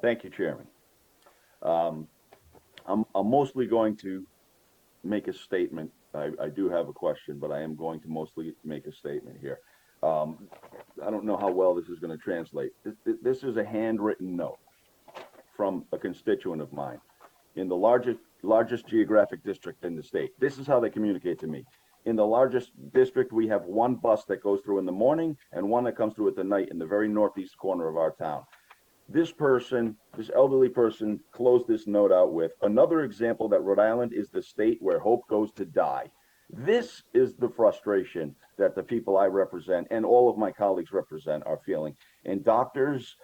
Thank you, Chairman. Um, I'm mostly going to make a statement. I do have a question, but I am going to mostly make a statement here. Um, I don't know how well this is going to translate. This is a handwritten note from a constituent of mine in the largest geographic district in the state. This is how they communicate to me. In the largest district, we have one bus that goes through in the morning and one that comes through at the night in the very northeast corner of our town. This elderly person, closed this note out with another example that Rhode Island is the state where hope goes to die. This is the frustration that the people I represent and all of my colleagues represent are feeling. And doctors,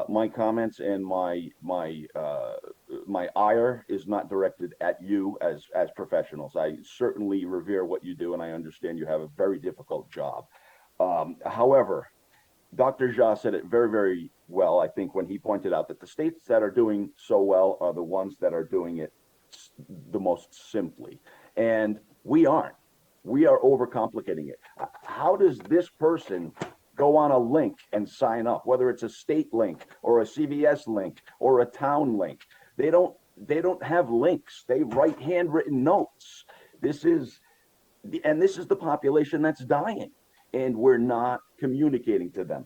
my comments and my ire is not directed at you as professionals. I certainly revere what you do, and I understand you have a very difficult job. However, Dr. Jha said it very, very well, I think, when he pointed out that the states that are doing so well are the ones that are doing it the most simply. And we aren't. We are overcomplicating it. How does this person go on a link and sign up, whether it's a state link or a CVS link or a town link? They don't have links. They write handwritten notes. This is this is the population that's dying, and we're not communicating to them.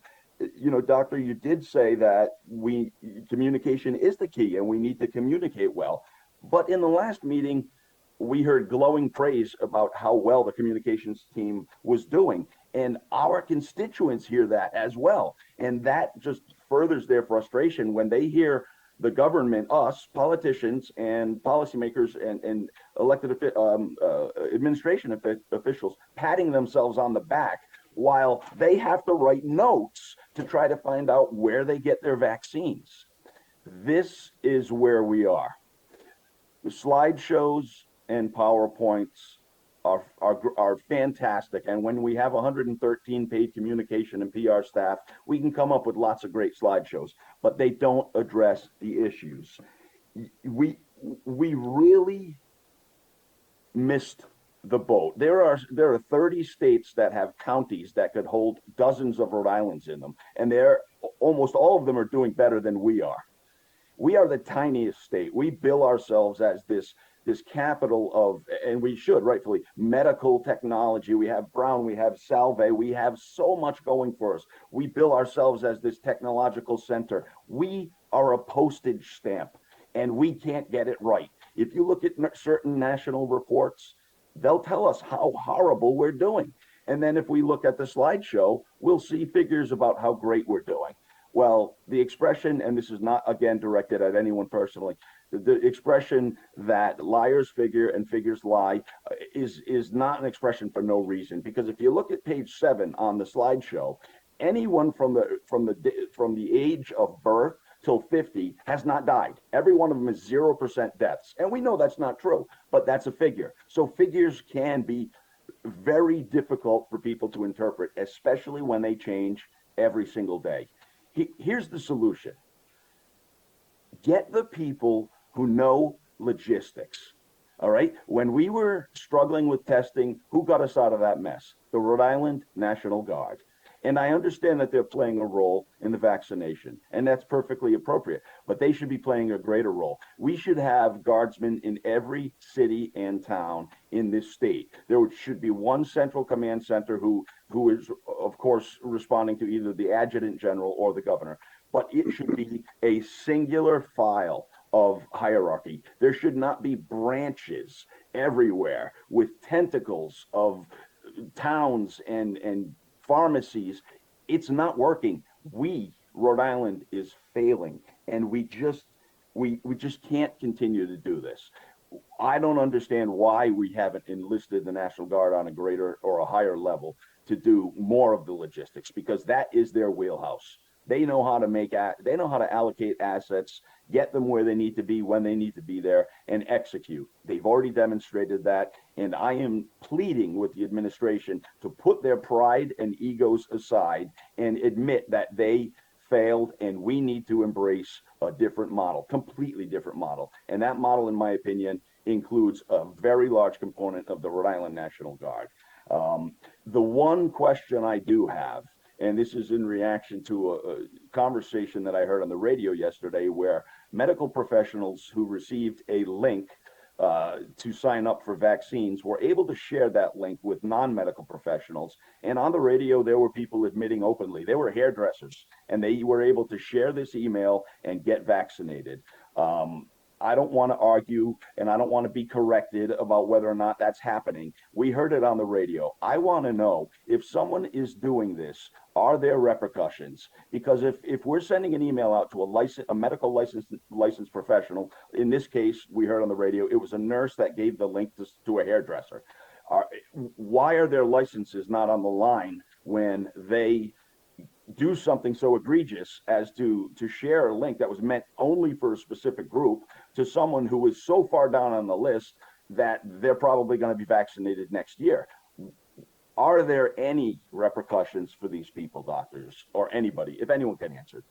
Doctor, you did say that we communication is the key and we need to communicate well. But in the last meeting, we heard glowing praise about how well the communications team was doing. And our constituents hear that as well. And that just furthers their frustration when they hear the government, us, politicians and policymakers and elected administration officials patting themselves on the back while they have to write notes to try to find out where they get their vaccines. This is where we are. The slideshows and PowerPoints are fantastic. And when we have 113 paid communication and PR staff, we can come up with lots of great slideshows, but they don't address the issues. We really missed the boat. There are 30 states that have counties that could hold dozens of Rhode Islands in them, and they're almost all of them are doing better than we are. We are the tiniest state. We bill ourselves as this capital of, and we should rightfully, medical technology. We have Brown, we have Salve, we have so much going for us. We bill ourselves as this technological center. We are a postage stamp, and we can't get it right. If you look at certain national reports, they'll tell us how horrible we're doing. And then if we look at the slideshow, we'll see figures about how great we're doing. Well, the expression, and this is not, again, directed at anyone personally, the expression that liars figure and figures lie is not an expression for no reason. Because if you look at page 7 on the slideshow, anyone from the age of birth till 50 has not died. Every one of them is 0% deaths. And we know that's not true, but that's a figure. So figures can be very difficult for people to interpret, especially when they change every single day. Here's the solution. Get the people who know logistics. All right. When we were struggling with testing, who got us out of that mess? The Rhode Island National Guard. And I understand that they're playing a role in the vaccination, and that's perfectly appropriate, but they should be playing a greater role. We should have guardsmen in every city and town in this state. There should be one central command center who is, of course, responding to either the adjutant general or the governor, but it should be a singular file of hierarchy. There should not be branches everywhere with tentacles of towns and pharmacies. It's not working. Rhode Island is failing, and we just can't continue to do this. I don't understand why we haven't enlisted the National Guard on a greater or a higher level to do more of the logistics, because that is their wheelhouse. They know how to allocate assets, get them where they need to be when they need to be there, and execute. They've already demonstrated that, and I am pleading with the administration to put their pride and egos aside and admit that they failed, and we need to embrace a different model, completely different model. And that model, in my opinion, includes a very large component of the Rhode Island National Guard. The one question I do have And this is in reaction to a conversation that I heard on the radio yesterday where medical professionals who received a link to sign up for vaccines were able to share that link with non-medical professionals. And on the radio, there were people admitting openly, they were hairdressers, and they were able to share this email and get vaccinated. I don't want to argue and I don't want to be corrected about whether or not that's happening. We heard it on the radio. I want to know if someone is doing this, are there repercussions? Because if we're sending an email out to a medical licensed professional, in this case, we heard on the radio, it was a nurse that gave the link to a hairdresser. Why are their licenses not on the line when they do something so egregious as to share a link that was meant only for a specific group to someone who is so far down on the list that they're probably going to be vaccinated next year? Are there any repercussions for these people, doctors, or anybody, if anyone can answer?